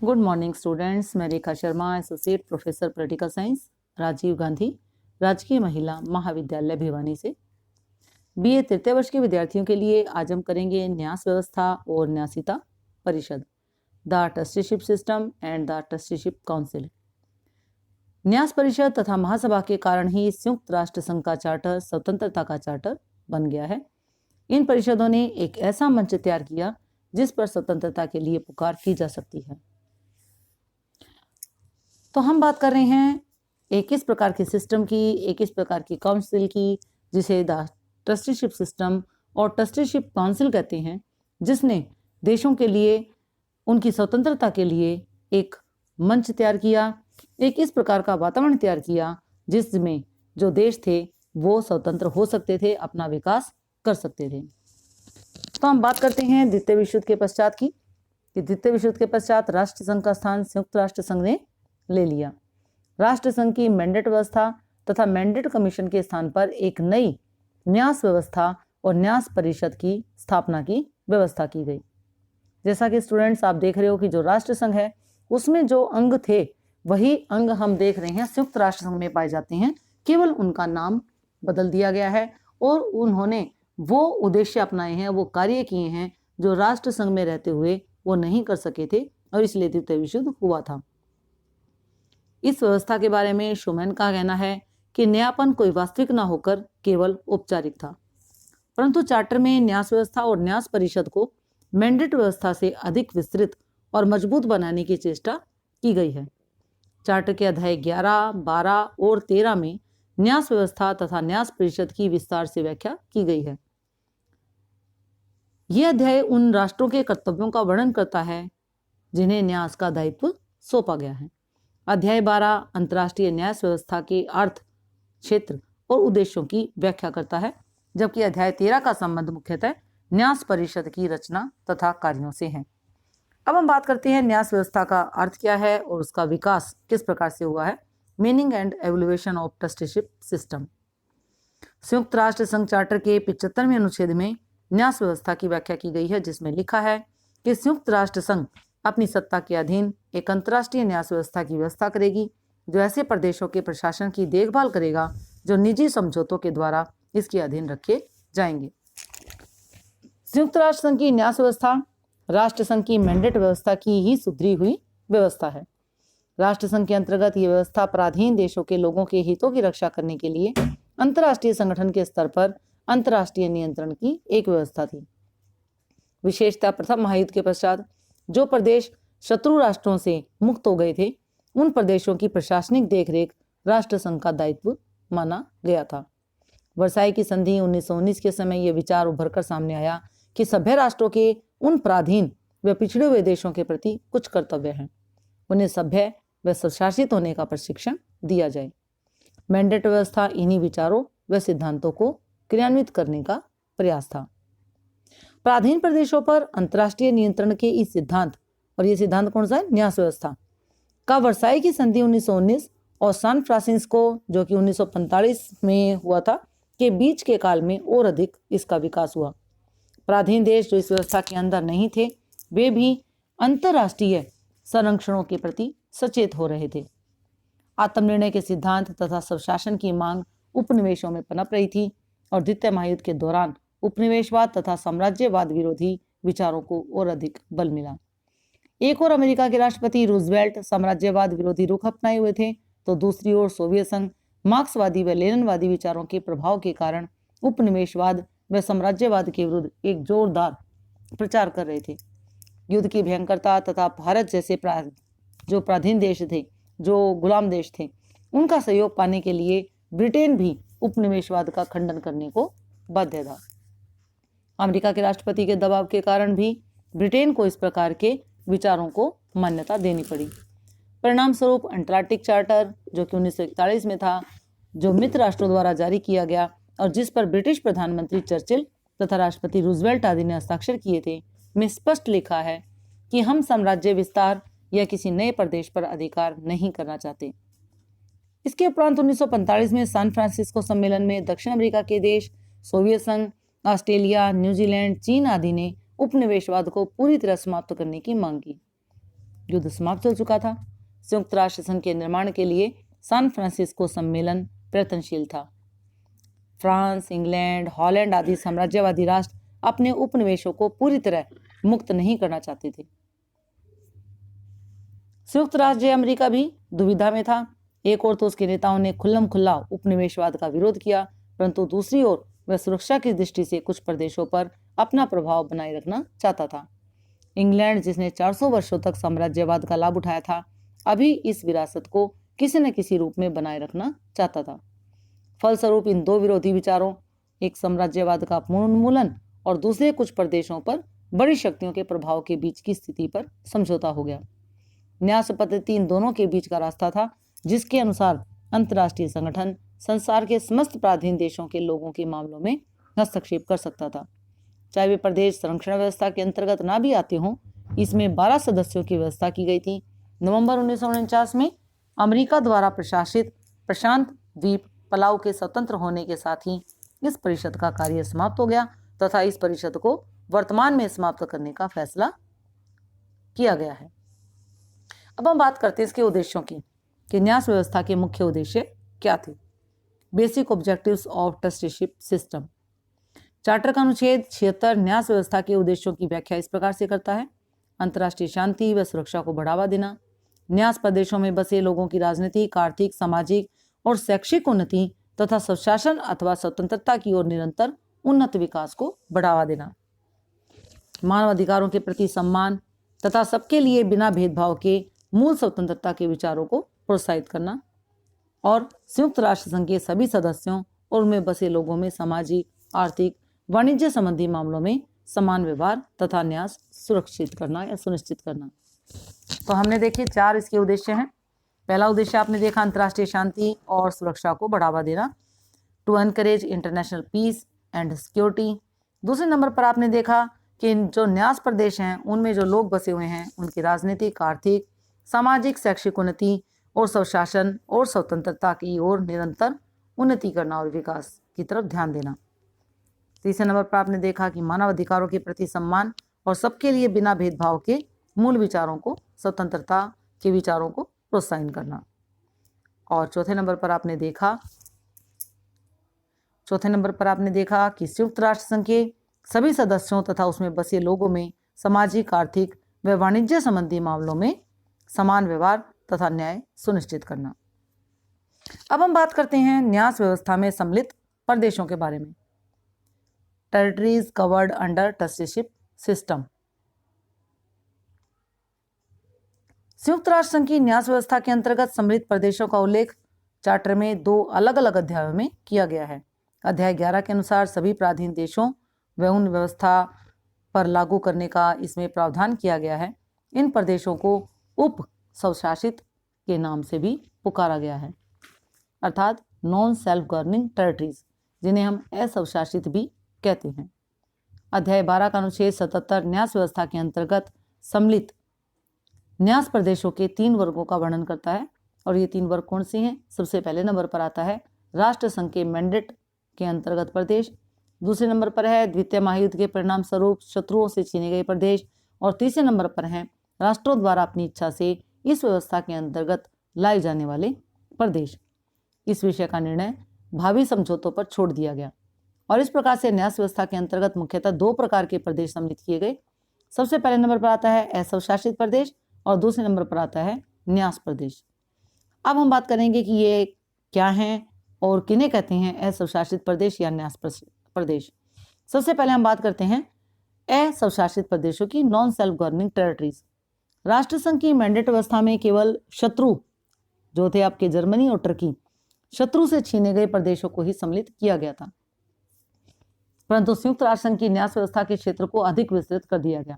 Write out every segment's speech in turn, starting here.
Good morning students. मैं Rekha Sharma, associate professor political science, Rajiv Gandhi राजकीय महिला महाविद्यालय भिवानी से। बीए तृतीय वर्ष के विद्यार्थियों के लिए आज हम करेंगे न्यास व्यवस्था और न्यासिता परिषद, the trusteeship system and the trusteeship council. न्यास परिषद तथा महासभा के कारण ही संयुक्त राष्ट्र संघ का चार्टर स्वतंत्रता का चार्टर बन गया है। इन परिषदों ने एक ऐसा मंच तैयार किया जिस पर स्वतंत्रता के लिए पुकार की जा सकती है। तो हम बात कर रहे हैं एक इस प्रकार के सिस्टम की, एक इस प्रकार की काउंसिल की, जिसे द ट्रस्टीशिप सिस्टम और ट्रस्टीशिप काउंसिल कहते हैं, जिसने देशों के लिए उनकी स्वतंत्रता के लिए एक मंच तैयार किया, एक इस प्रकार का वातावरण तैयार किया जिसमें जो देश थे वो स्वतंत्र हो सकते थे, अपना विकास कर सकते थे। तो हम बात करते हैं द्वितीय विश्व युद्ध के पश्चात की। द्वितीय विश्व युद्ध के पश्चात राष्ट्र संघ का स्थान संयुक्त राष्ट्र संघ ने ले लिया। राष्ट्र संघ की मैंडेट व्यवस्था तथा मैंडेट कमीशन के स्थान पर एक नई न्यास व्यवस्था और न्यास परिषद की स्थापना की व्यवस्था की गई। जैसा कि स्टूडेंट्स आप देख रहे हो कि जो राष्ट्र संघ है उसमें जो अंग थे वही अंग हम देख रहे हैं संयुक्त राष्ट्र संघ में पाए जाते हैं, केवल उनका नाम बदल दिया गया है और उन्होंने वो उद्देश्य अपनाए हैं, वो कार्य किए हैं जो राष्ट्र संघ में रहते हुए वो नहीं कर सके थे, और इसलिए द्वितीय विश्व युद्ध हुआ था। इस व्यवस्था के बारे में शूमैन का कहना है कि नयापन कोई वास्तविक न होकर केवल औपचारिक था, परंतु चार्टर में न्यास व्यवस्था और न्यास परिषद को मैंडेट व्यवस्था से अधिक विस्तृत और मजबूत बनाने की चेष्टा की गई है। चार्टर के अध्याय 11, 12 और 13 में न्यास व्यवस्था तथा न्यास परिषद की विस्तार से व्याख्या की गई है। यह अध्याय उन राष्ट्रों के कर्तव्यों का वर्णन करता है जिन्हें न्यास का दायित्व सौंपा गया है। अध्याय 12 अंतर्राष्ट्रीय न्यास व्यवस्था के अर्थ, क्षेत्र और उद्देश्यों की व्याख्या करता है, जबकि अध्याय 13 का संबंध मुख्यतः न्यास परिषद की रचना तथा कार्यों से है। अब हम बात करते हैं न्यास व्यवस्था का अर्थ क्या है और उसका विकास किस प्रकार से हुआ है। Meaning and evolution of trusteeship system. संयुक्त राष्ट्र संघ चार्टर के 75वें अनुच्छेद में न्यास व्यवस्था की व्याख्या की गई है, जिसमें लिखा है कि संयुक्त राष्ट्र संघ अपनी सत्ता के अधीन एक अंतर्राष्ट्रीय न्यास व्यवस्था की व्यवस्था करेगी जो ऐसे प्रदेशों के प्रशासन की देखभाल करेगा जो निजी समझौतों के द्वारा इसके अधीन रखे जाएंगे। संयुक्त राष्ट्र संघ की न्यास व्यवस्था राष्ट्र संघ की मैंडेट व्यवस्था की ही सुधरी हुई व्यवस्था है। राष्ट्र संघ के अंतर्गत यह व्यवस्था पराधीन देशों के लोगों के हितों की रक्षा करने के लिए अंतर्राष्ट्रीय संगठन के स्तर पर अंतर्राष्ट्रीय नियंत्रण की एक व्यवस्था थी। विशेषतः प्रथम महायुद्ध के पश्चात जो प्रदेश शत्रु राष्ट्रों से मुक्त हो गए थे, उन प्रदेशों की प्रशासनिक देखरेख राष्ट्र संघ का दायित्व माना गया था। वर्साई की संधि 1919 के समय यह विचार उभरकर सामने आया कि सभ्य राष्ट्रों के उन पराधीन व पिछड़े हुए देशों के प्रति कुछ कर्तव्य हैं, उन्हें सभ्य व स्वशासित होने का प्रशिक्षण दिया जाए। मैंडेट व्यवस्था इन्हीं विचारों व सिद्धांतों को क्रियान्वित करने का प्रयास था। पराधीन प्रदेशों पर अंतर्राष्ट्रीय नियंत्रण के इस सिद्धांत, और ये सिद्धांत कौन सा है, न्यास व्यवस्था का, वर्साई की संधि 1919 और सैन फ्रांसिस्को जो कि 1945 में हुआ था के बीच के काल में और अधिक इसका विकास हुआ। पराधीन देश जो इस व्यवस्था के अंदर नहीं थे वे भी अंतर्राष्ट्रीय संरक्षणों के प्रति सचेत हो रहे थे। आत्मनिर्णय के सिद्धांत तथा स्वशासन की मांग उपनिवेशों में पनप रही थी और द्वितीय महायुद्ध के दौरान उपनिवेशवाद तथा साम्राज्यवाद विरोधी विचारों को और अधिक बल मिला। एक और अमेरिका के राष्ट्रपति रूजवेल्ट साम्राज्यवाद विरोधी रुख अपनाए हुए थे, तो दूसरी ओर सोवियत संघ मार्क्सवादी व लेनिनवादी विचारों के प्रभाव के कारण उपनिवेशवाद व साम्राज्यवाद के विरुद्ध एक जोरदार प्रचार कर रहे थे। युद्ध की भयंकरता तथा भारत जैसे जो पराधीन देश थे, जो गुलाम देश थे, उनका सहयोग पाने के लिए ब्रिटेन भी उपनिवेशवाद का खंडन करने को बाध्य था। अमेरिका के राष्ट्रपति के दबाव के कारण भी ब्रिटेन को इस प्रकार के विचारों को मान्यता देनी पड़ी। परिणाम स्वरूप अंटार्कटिक चार्टर जो कि 1941 में था, जो मित्र राष्ट्रों द्वारा जारी किया गया और जिस पर ब्रिटिश प्रधानमंत्री चर्चिल तथा राष्ट्रपति रूजवेल्ट आदि ने हस्ताक्षर किए थे, में स्पष्ट लिखा है कि हम साम्राज्य विस्तार या किसी नए प्रदेश पर अधिकार नहीं करना चाहते। इसके उपरांत 1945 में सैन फ्रांसिस्को सम्मेलन में दक्षिण अमेरिका के देश, सोवियत संघ, ऑस्ट्रेलिया, न्यूजीलैंड, चीन आदि ने उपनिवेशवाद को पूरी तरह समाप्त करने की मांग की। युद्ध समाप्त हो चुका था। संयुक्त राष्ट्र संघ के निर्माण के लिए सैन फ्रांसिस्को सम्मेलन प्रयत्नशील था। फ्रांस, इंग्लैंड, हॉलैंड आदि साम्राज्यवादी राष्ट्र अपने उपनिवेशों को पूरी तरह मुक्त नहीं करना चाहते थे। संयुक्त राज्य अमेरिका भी दुविधा में था। एक ओर तो उसके नेताओं ने खुल्लम खुल्ला उपनिवेशवाद का विरोध किया, परंतु दूसरी ओर वह सुरक्षा की दृष्टि से कुछ प्रदेशों पर अपना प्रभाव बनाए रखना चाहता था। इंग्लैंड, जिसने 400 वर्षों तक साम्राज्यवाद का लाभ उठाया था, अभी इस विरासत को किसी न किसी रूप में बनाए रखना चाहता था। फलस्वरूप इन दो विरोधी विचारों, एक साम्राज्यवाद का पूर्ण उन्मूलन और दूसरे कुछ प्रदेशों पर बड़ी शक्तियों के प्रभाव के बीच की स्थिति पर समझौता हो गया। न्यास पद्धति इन दोनों के बीच का रास्ता था, जिसके अनुसार अंतर्राष्ट्रीय संगठन संसार के समस्त पराधीन देशों के लोगों के मामलों में हस्तक्षेप कर सकता था, चाहे वे प्रदेश संरक्षण व्यवस्था के अंतर्गत ना भी आते हों। इसमें 12 सदस्यों की व्यवस्था की गई थी। नवंबर 1949 में अमेरिका द्वारा प्रशासित प्रशांत द्वीप पलाऊ के स्वतंत्र होने के साथ ही इस परिषद का कार्य समाप्त हो गया तथा इस परिषद को वर्तमान में समाप्त करने का फैसला किया गया है। अब हम बात करते हैं इसके उद्देश्यों की कि न्यास व्यवस्था के मुख्य उद्देश्य क्या थे। Basic objectives of trusteeship system. Charter का अनुच्छेद 76 न्यास व्यवस्था के उद्देश्यों की व्याख्या इस प्रकार से करता है। अंतर्राष्ट्रीय शांति व सुरक्षा को बढ़ावा देना, न्यास प्रदेशों में बसे लोगों की राजनीतिक, आर्थिक, सामाजिक और शैक्षिक उन्नति तथा स्वशासन अथवा स्वतंत्रता की ओर निरंतर उन्नत विकास को बढ़ावा देना, मानव अधिकारों के प्रति सम्मान तथा सबके लिए बिना भेदभाव के मूल स्वतंत्रता के विचारों को प्रोत्साहित करना और संयुक्त राष्ट्र संघ के सभी सदस्यों और उनमें बसे लोगों में सामाजिक, आर्थिक, वाणिज्य संबंधी मामलों में समान व्यवहार तथा न्यास सुरक्षित करना या सुनिश्चित करना। तो हमने देखे 4 इसके उद्देश्य हैं। पहला उद्देश्य आपने देखा अंतर्राष्ट्रीय शांति और सुरक्षा को बढ़ावा देना, to encourage international peace and security. दूसरे नंबर पर आपने देखा कि जो न्यास प्रदेश हैं उनमें जो लोग बसे हुए हैं उनकी राजनीतिक, आर्थिक, सामाजिक, शैक्षिक उन्नति और स्वशासन और स्वतंत्रता की ओर निरंतर उन्नति करना और विकास की तरफ ध्यान देना। तीसरे नंबर पर आपने देखा कि मानव अधिकारों के प्रति सम्मान और सबके लिए बिना भेदभाव के मूल विचारों को, स्वतंत्रता के विचारों को प्रोत्साहन करना। और चौथे नंबर पर आपने देखा कि संयुक्त राष्ट्र संघ के सभी सदस्यों तथा उसमें बसे लोगों में सामाजिक, आर्थिक व वाणिज्य संबंधी मामलों में समान व्यवहार तथा न्याय सुनिश्चित करना। अब हम बात करते हैं न्यास व्यवस्था में सम्मिलित प्रदेशों के बारे में। Territories covered under trusteeship system. संयुक्त राष्ट्र संघ की न्यास व्यवस्था के अंतर्गत सम्मिलित प्रदेशों का उल्लेख चार्टर में 2 अलग अलग अध्यायों में किया गया है। अध्याय 11 के अनुसार सभी पराधीन देशों व उन व्यवस्था पर लागू करने का इसमें प्रावधान किया गया है। इन प्रदेशों को उप स्वशासित के नाम से भी पुकारा गया है, अर्थात नॉन सेल्फ गवर्निंग टेरिटरीज, जिन्हें हम अस्वशासित भी कहते हैं। अध्याय 12 का अनुच्छेद 77 न्यास व्यवस्था के अंतर्गत सम्मिलित न्यास प्रदेशों के 3 वर्गों का वर्णन करता है। और ये 3 वर्ग कौन से हैं? सबसे पहले नंबर पर आता है राष्ट्र संघ के मैंडेट के अंतर्गत प्रदेश, दूसरे नंबर पर है द्वितीय महायुद्ध के परिणाम स्वरूप शत्रुओं से छीने गए प्रदेश, और तीसरे नंबर पर हैं राष्ट्रों द्वारा अपनी इच्छा से इस व्यवस्था के अंतर्गत लाए जाने वाले प्रदेश। इस विषय का निर्णय भावी समझौतों पर छोड़ दिया गया और इस प्रकार से न्यास व्यवस्था के अंतर्गत मुख्यतः 2 प्रकार के प्रदेश सम्मिलित किए गए। सबसे पहले नंबर पर आता है अस्वशासित प्रदेश और दूसरे नंबर पर आता है न्यास प्रदेश। अब हम बात करेंगे कि ये क्या हैं और किन्हें कहते हैं अस्वशासित प्रदेश या न्यास प्रदेश। सबसे पहले हम बात करते हैं अस्वशासित प्रदेशों की, नॉन सेल्फ गवर्निंग टेरिटरीज। राष्ट्र संघ की मैंडेट व्यवस्था में केवल शत्रु जो थे आपके जर्मनी और टर्की, शत्रु से छीने गए प्रदेशों को ही सम्मिलित किया गया था, परंतु संयुक्त राष्ट्र संघ की न्यास व्यवस्था के क्षेत्र को अधिक विस्तृत कर दिया गया।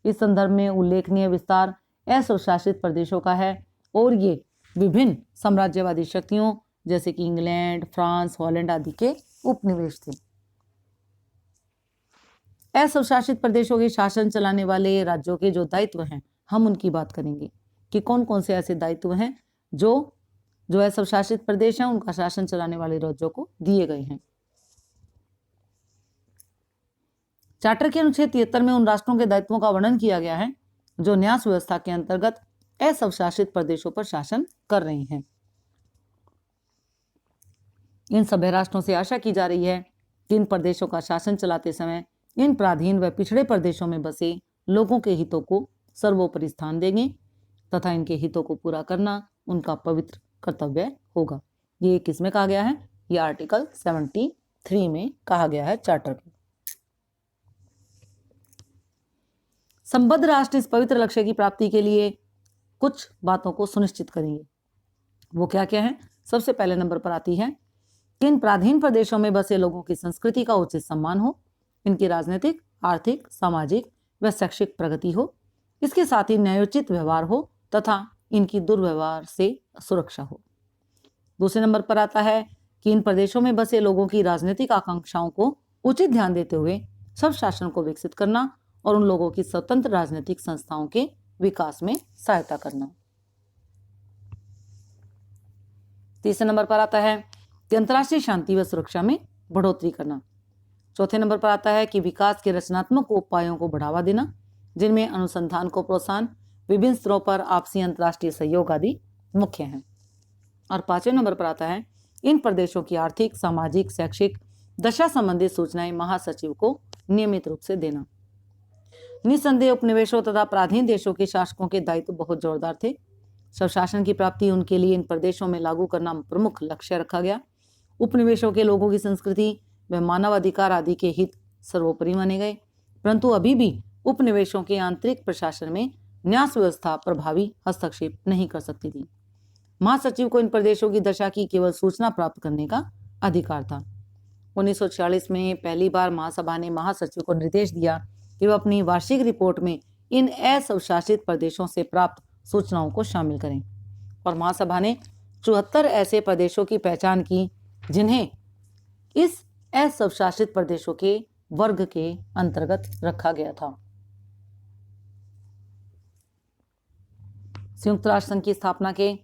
इस संदर्भ में उल्लेखनीय विस्तार अस्वशासित प्रदेशों का है और ये विभिन्न साम्राज्यवादी शक्तियों जैसे कि इंग्लैंड, फ्रांस, हॉलैंड आदि के उपनिवेश थे। अस्वशासित प्रदेशों के शासन चलाने वाले राज्यों के जो दायित्व हैं, हम उनकी बात करेंगे कि कौन कौन से ऐसे दायित्व हैं जो अस्वशासित प्रदेश हैं उनका शासन चलाने वाले राज्यों को दिए गए हैं। चार्टर के अनुच्छेद 73 में उन राष्ट्रों के दायित्वों का वर्णन किया गया है जो न्यास व्यवस्था के अंतर्गत अस्वशासित प्रदेशों पर शासन कर रही हैं। इन सभ्य राष्ट्रों से आशा की जा रही है कि इन प्रदेशों का शासन चलाते समय इन पराधीन व पिछड़े प्रदेशों में बसे लोगों के हितों को सर्वोपरि स्थान देंगे तथा इनके हितों को पूरा करना उनका पवित्र कर्तव्य होगा। ये किसमें कहा गया है? ये आर्टिकल 73 में कहा गया है चार्टर के। संबद्ध राष्ट्र इस पवित्र लक्ष्य की प्राप्ति के लिए कुछ बातों को सुनिश्चित करेंगे। वो क्या क्या है? सबसे पहले नंबर पर आती है कि इन पराधीन प्रदेशों में बसे लोगों की संस्कृति का उचित सम्मान हो, इनकी राजनीतिक, आर्थिक, सामाजिक व शैक्षिक प्रगति हो, इसके साथ ही न्यायोचित व्यवहार हो तथा इनकी दुर्व्यवहार से सुरक्षा हो। दूसरे नंबर पर आता है कि इन प्रदेशों में बसे लोगों की राजनीतिक आकांक्षाओं को उचित ध्यान देते हुए सब शासन को विकसित करना और उन लोगों की स्वतंत्र राजनीतिक संस्थाओं के विकास में सहायता करना। तीसरे नंबर पर आता है कि अंतर्राष्ट्रीय शांति व सुरक्षा में बढ़ोतरी करना। चौथे नंबर पर आता है कि विकास के रचनात्मक उपायों को बढ़ावा देना, जिनमें अनुसंधान को प्रोत्साहन, विभिन्न स्तरों पर आपसी अंतर्राष्ट्रीय सहयोग आदि मुख्य हैं। और पांचवें नंबर पर आता है इन प्रदेशों की आर्थिक, सामाजिक, शैक्षिक दशा संबंधित सूचनाएं महासचिव को नियमित रूप से देना। निस्संदेह उपनिवेशों तथा पराधीन देशों के शासकों के दायित्व बहुत जोरदार थे। स्वशासन की प्राप्ति उनके लिए इन प्रदेशों में लागू करना प्रमुख लक्ष्य रखा गया। उपनिवेशों के लोगों की संस्कृति व मानव अधिकार आदि के हित सर्वोपरि माने गए, परंतु अभी भी उपनिवेशों के आंतरिक प्रशासन में न्याय व्यवस्था प्रभावी हस्तक्षेप नहीं कर सकती थी। महासचिव को इन प्रदेशों की दशा की केवल सूचना प्राप्त करने का अधिकार था। 1946 में पहली बार महासभा ने महासचिव को निर्देश दिया कि वह अपनी वार्षिक रिपोर्ट में इन अस्वशासित प्रदेशों से प्राप्त सूचनाओं को शामिल करें, और महासभा ने 74 ऐसे प्रदेशों की पहचान की जिन्हें इस अस्वशासित प्रदेशों के वर्ग के अंतर्गत रखा गया था। संयुक्त राष्ट्र संघ की स्थापना के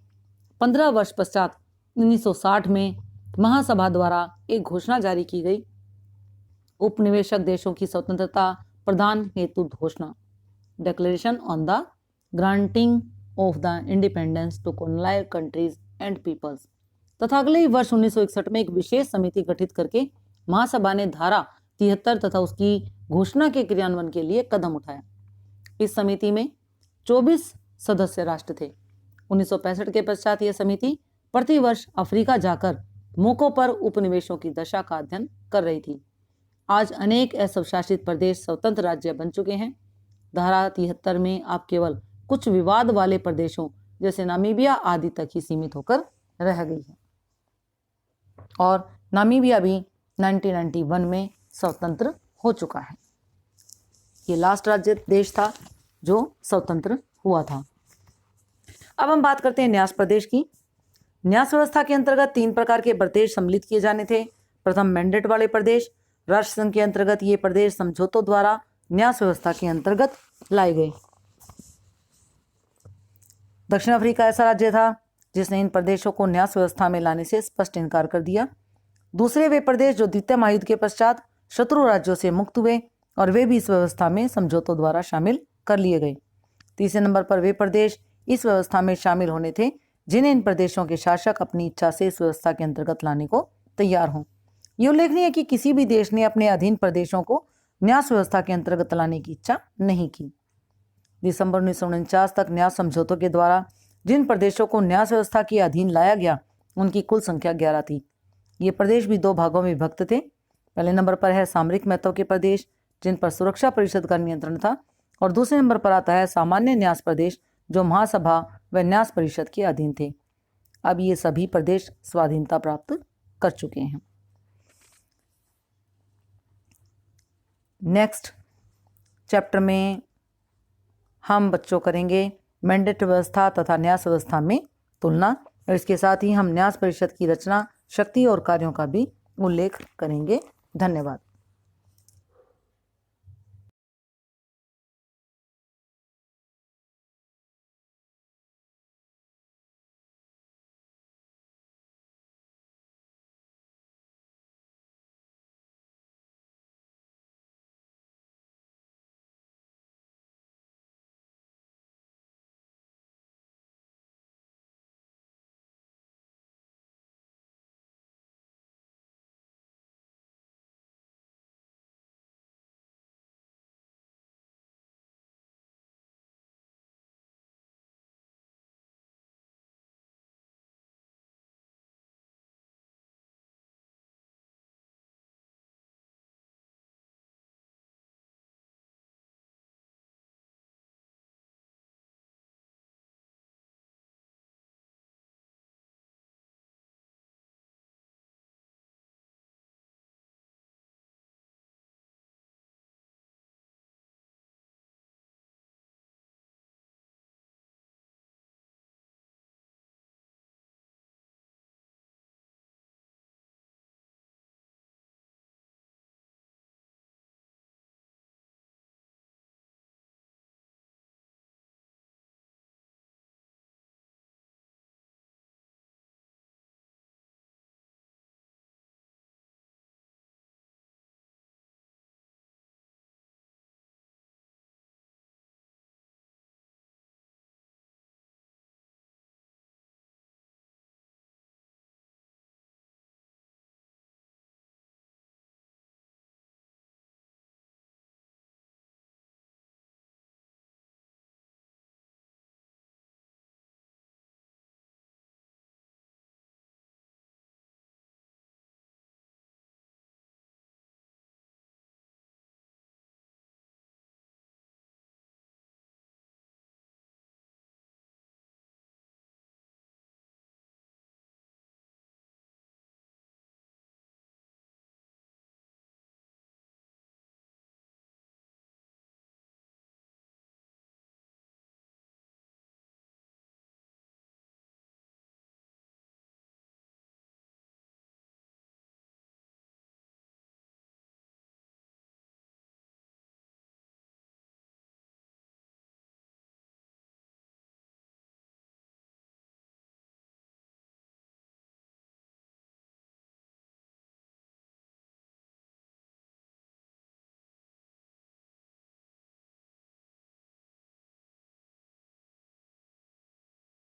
15 वर्ष पश्चात 1960 में महासभा द्वारा एक घोषणा जारी की गई। उपनिवेशक देशों की स्वतंत्रता प्रदान हेतु घोषणा, declaration on the granting of the independence to colonial countries and peoples, तथा अगले ही वर्ष 1961 में एक विशेष समिति गठित करके महासभा ने धारा 73 तथा उसकी घोषणा के क्रियान्वयन के लिए कदम उठाया। इस समिति में 24 सदस्य राष्ट्र थे। 1965 के पश्चात यह समिति प्रतिवर्ष अफ्रीका जाकर मौकों पर उपनिवेशों की दशा का अध्ययन कर रही थी। आज अनेक अस्वशासित प्रदेश स्वतंत्र राज्य बन चुके हैं। धारा 73 में अब केवल कुछ विवाद वाले प्रदेशों जैसे नामीबिया आदि तक ही सीमित होकर रह गई है, और नामीबिया भी 1991 में स्वतंत्र हो चुका है। ये लास्ट राज्य देश था जो स्वतंत्र हुआ था। अब हम बात करते हैं न्यास प्रदेश की। न्यास व्यवस्था के अंतर्गत 3 प्रकार के प्रदेश सम्मिलित किए जाने थे। प्रथम मैंडेट वाले प्रदेश, राष्ट्र संघ के अंतर्गत ये प्रदेश समझौतों द्वारा न्यास व्यवस्था के अंतर्गत लाए गए। दक्षिण अफ्रीका ऐसा राज्य था जिसने इन प्रदेशों को न्यास व्यवस्था में लाने से स्पष्ट इनकार कर दिया। दूसरे वे प्रदेश जो द्वितीय महायुद्ध के पश्चात शत्रु राज्यों से मुक्त हुए और वे भी इस व्यवस्था में समझौतों द्वारा शामिल कर लिए गए। तीसरे नंबर पर वे प्रदेश इस व्यवस्था में शामिल होने थे जिन्हें इन प्रदेशों के शासक अपनी इच्छा से इस व्यवस्था के अंतर्गत लाने को तैयार हों। ये उल्लेखनीय है कि किसी भी देश ने अपने अधीन प्रदेशों को न्यास व्यवस्था के अंतर्गत लाने की इच्छा नहीं की। दिसंबर 1949 तक न्यास समझौतों के द्वारा जिन प्रदेशों को न्यास व्यवस्था के अधीन लाया गया उनकी कुल संख्या 11 थी। ये प्रदेश भी 2 भागों में विभक्त थे। पहले नंबर पर है सामरिक महत्व के प्रदेश जिन पर सुरक्षा परिषद का नियंत्रण था, और दूसरे नंबर पर आता है सामान्य न्यास प्रदेश जो महासभा व न्यास परिषद के अधीन थे। अब ये सभी प्रदेश स्वाधीनता प्राप्त कर चुके हैं। नेक्स्ट चैप्टर में हम बच्चों करेंगे मैंडेट व्यवस्था तथा न्यास व्यवस्था में तुलना, और इसके साथ ही हम न्यास परिषद की रचना, शक्ति और कार्यों का भी उल्लेख करेंगे। धन्यवाद।